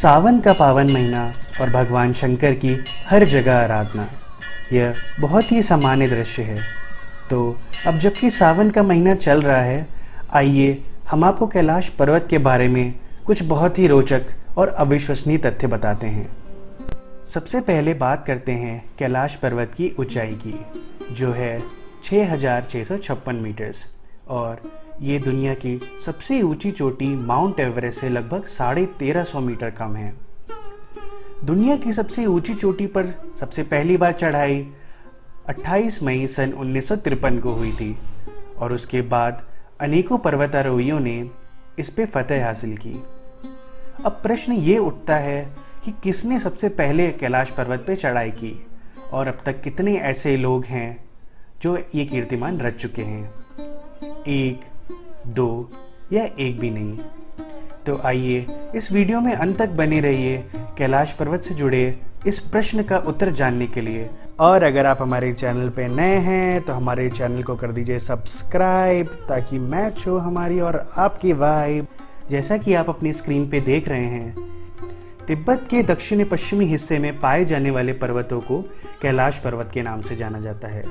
सावन का पावन महीना और भगवान शंकर की हर जगह आराधना, यह बहुत ही सामान्य दृश्य है। तो अब जबकि सावन का महीना चल रहा है, आइए हम आपको कैलाश पर्वत के बारे में कुछ बहुत ही रोचक और अविश्वसनीय तथ्य बताते हैं। सबसे पहले बात करते हैं कैलाश पर्वत की ऊंचाई की, जो है 6,656 मीटर्स, और ये दुनिया की सबसे ऊंची चोटी माउंट एवरेस्ट से लगभग 1350 मीटर कम है। दुनिया की सबसे ऊंची चोटी पर सबसे पहली बार चढ़ाई 28 मई सन 1953 को हुई थी, और उसके बाद अनेकों पर्वतारोहियों ने इस पे फतह हासिल की। अब प्रश्न ये उठता है कि किसने सबसे पहले कैलाश पर्वत पे चढ़ाई की, और अब तक कितने ऐसे लोग हैं जो ये कीर्तिमान रच चुके हैं। 1, 2 या एक भी नहीं। तो आइए इस वीडियो में अंत तक बने रहिए कैलाश पर्वत से जुड़े इस प्रश्न का उत्तर जानने के लिए। और अगर आप हमारे चैनल पे नए हैं तो हमारे चैनल को कर दीजिए सब्सक्राइब, ताकि मैच हो हमारी और आपकी वाइब। जैसा कि आप अपनी स्क्रीन पे देख रहे हैं, तिब्बत के दक्षिणी पश्चिमी हिस्से में पाए जाने वाले पर्वतों को कैलाश पर्वत के नाम से जाना जाता है।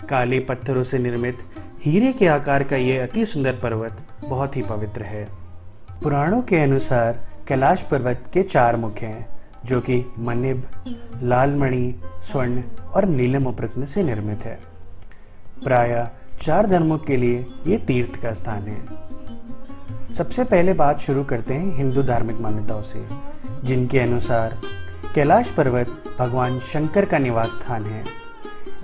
काले पत्थरों से निर्मित हीरे के आकार का यह अति सुंदर पर्वत बहुत ही पवित्र है। पुराणों के अनुसार कैलाश पर्वत के 4 मुख हैं, जो कि मनिब, लालमणि, स्वर्ण और नीलम उपरत्न से निर्मित है। प्रायः 4 धर्मों के लिए ये तीर्थ का स्थान है। सबसे पहले बात शुरू करते हैं हिंदू धार्मिक मान्यताओं से, जिनके अनुसार कैलाश पर्वत भगवान शंकर का निवास स्थान है।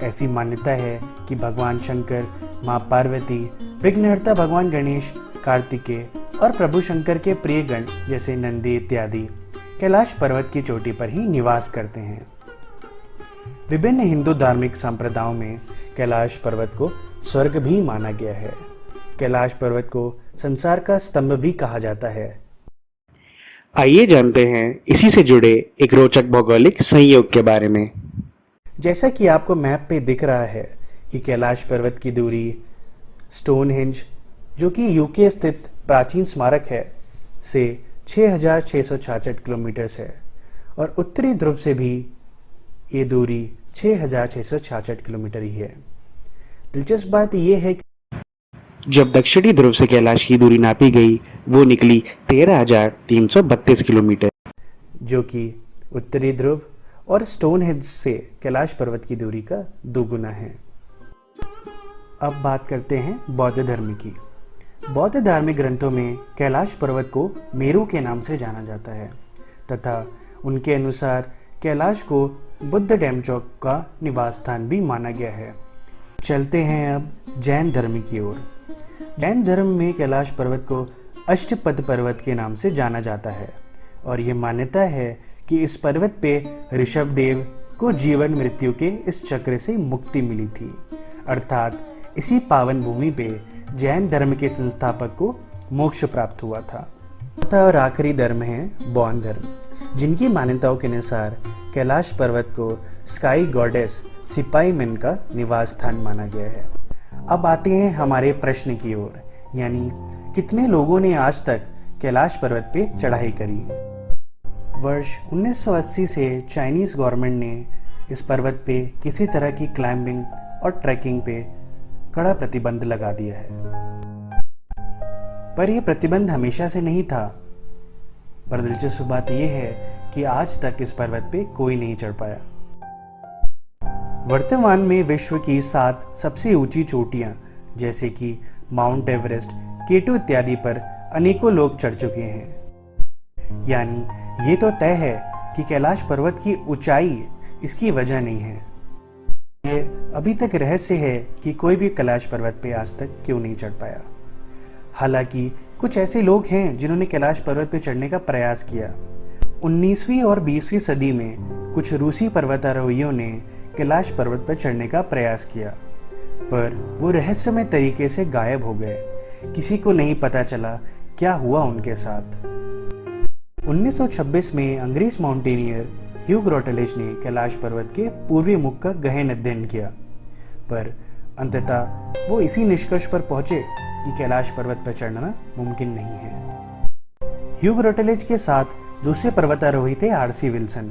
ऐसी मान्यता है कि भगवान शंकर, माँ पार्वती, विघ्नहर्ता भगवान गणेश, कार्तिकेय और प्रभु शंकर के प्रिय गण जैसे नंदी इत्यादि कैलाश पर्वत की चोटी पर ही निवास करते हैं। विभिन्न हिंदू धार्मिक संप्रदायों में कैलाश पर्वत को स्वर्ग भी माना गया है। कैलाश पर्वत को संसार का स्तंभ भी कहा जाता है। आइए जानते हैं इसी से जुड़े एक रोचक भौगोलिक संयोग के बारे में। जैसा कि आपको मैप पे दिख रहा है कि कैलाश पर्वत की दूरी स्टोनहेंज, जो कि यूके स्थित प्राचीन स्मारक है, से 6,666 किलोमीटर है, और उत्तरी ध्रुव से भी ये दूरी 6,666 किलोमीटर ही है। दिलचस्प बात यह है कि जब दक्षिणी ध्रुव से कैलाश की दूरी नापी गई, वो निकली 13,332 किलोमीटर, जो कि उत्तरी ध्रुव और स्टोनहेंज से कैलाश पर्वत की दूरी का 2 गुना है। अब बात करते हैं बौद्ध धर्म की। बौद्ध धार्मिक ग्रंथों में कैलाश पर्वत को मेरू के नाम से जाना जाता है, तथा उनके अनुसार कैलाश को बुद्ध डेमचौक का निवास स्थान भी माना गया है। चलते हैं अब जैन धर्म की ओर। जैन धर्म में कैलाश पर्वत को अष्टपद पर्वत के नाम से जाना जाता है, और ये मान्यता है कि इस पर्वत पे ऋषभदेव को जीवन मृत्यु के इस चक्र से मुक्ति मिली थी, अर्थात इसी पावन भूमि पे जैन धर्म के संस्थापक को मोक्ष प्राप्त हुआ था। चौथा और आखिरी धर्म है बौद्ध धर्म, जिनकी मान्यताओं के अनुसार कैलाश पर्वत को स्काई गॉडेस सिपाईमेन का निवास स्थान माना गया है। अब आते हैं हमारे प्रश्न की ओर, यानी कितने लोगों ने आज तक कैलाश पर्वत पे चढ़ाई करी। वर्ष 1980 से चाइनीज गवर्नमेंट ने इस पर्वत पे किसी तरह की क्लाइंबिंग और ट्रैकिंग पे कड़ा प्रतिबंध लगा दिया है। पर यह प्रतिबंध हमेशा से नहीं था। पर दिलचस्प बात यह है कि आज तक इस पर्वत पे कोई नहीं चढ़ पाया। वर्तमान में विश्व की 7 सबसे ऊंची चोटियां, जैसे कि माउंट एवरेस्ट, K2 इत्यादि पर अनेकों लोग चढ़ चुके हैं। यानी ये तो तय है कि कैलाश पर्वत की ऊंचाई इसकी वजह नहीं है। ये अभी तक रहस्य है कि कोई भी कैलाश पर्वत पे आज तक क्यों नहीं चढ़ पाया। हालांकि कुछ ऐसे लोग हैं जिन्होंने कैलाश पर्वत पे चढ़ने का प्रयास किया। 19वीं और 20वीं सदी में कुछ रूसी पर्वतारोहियों ने कैलाश पर्वत पर चढ़ने का प्रयास किया, पर वो रहस्यमय तरीके से गायब हो गए। किसी को नहीं पता चला क्या हुआ उनके साथ। 1926 में अंग्रेज माउंटेनियर ह्यू ग्रोटलेज ने कैलाश पर्वत के पूर्वी मुख का गहन अध्ययन किया, पर अंततः वो इसी निष्कर्ष पर पहुंचे कि कैलाश पर्वत पर चढ़ना मुमकिन नहीं है। ह्यू ग्रोटलेज के साथ दूसरे पर्वतारोही थे आरसी विल्सन,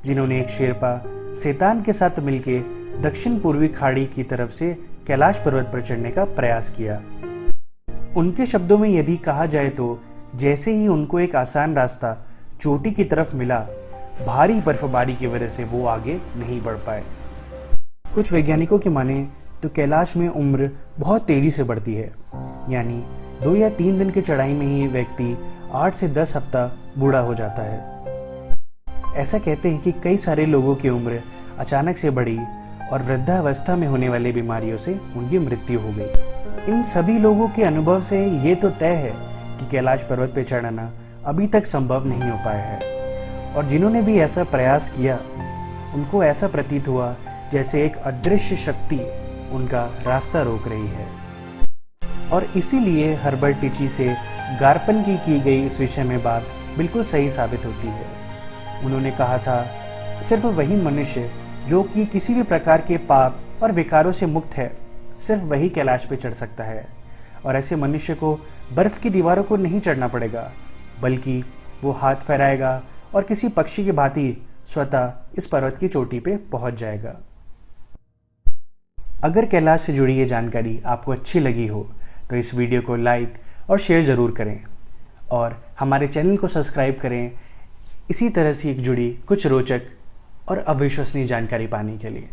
जिन्होंने एक शेरपा सेतान के साथ मिलकर दक्षिण पूर्वी खाड़ी की तरफ से कैलाश पर्वत पर चढ़ने का प्रयास किया। उनके शब्दों में यदि कहा जाए तो जैसे ही उनको एक आसान रास्ता चोटी की तरफ मिला, भारी बर्फबारी की वजह से वो आगे नहीं बढ़ पाए। कुछ वैज्ञानिकों की माने तो कैलाश में उम्र बहुत तेजी से बढ़ती है, यानी 2 या 3 दिन की चढ़ाई में ही व्यक्ति 8 से 10 हफ्ता बूढ़ा हो जाता है। ऐसा कहते हैं कि कई सारे लोगों की उम्र अचानक से बढ़ी और वृद्धावस्था में होने वाली बीमारियों से उनकी मृत्यु हो गई। इन सभी लोगों के अनुभव से ये तो तय है कि कैलाश पर्वत पर चढ़ना अभी तक संभव नहीं हो पाया है, और जिन्होंने भी ऐसा प्रयास किया उनको ऐसा प्रतीत हुआ जैसे एक अदृश्य शक्ति उनका रास्ता रोक रही है। और इसीलिए हर्बर्ट टिची से गार्पन की गई इस विषय में बात बिल्कुल सही साबित होती है। उन्होंने कहा था, सिर्फ वही मनुष्य जो कि किसी भी प्रकार के पाप और विकारों से मुक्त है, सिर्फ वही कैलाश पे चढ़ सकता है। और ऐसे मनुष्य को बर्फ की दीवारों को नहीं चढ़ना पड़ेगा, बल्कि वो हाथ फहराएगा और किसी पक्षी की भांति स्वतः इस पर्वत की चोटी पे पहुंच जाएगा। अगर कैलाश से जुड़ी ये जानकारी आपको अच्छी लगी हो तो इस वीडियो को लाइक और शेयर ज़रूर करें, और हमारे चैनल को सब्सक्राइब करें इसी तरह से जुड़ी कुछ रोचक और अविश्वसनीय जानकारी पाने के लिए।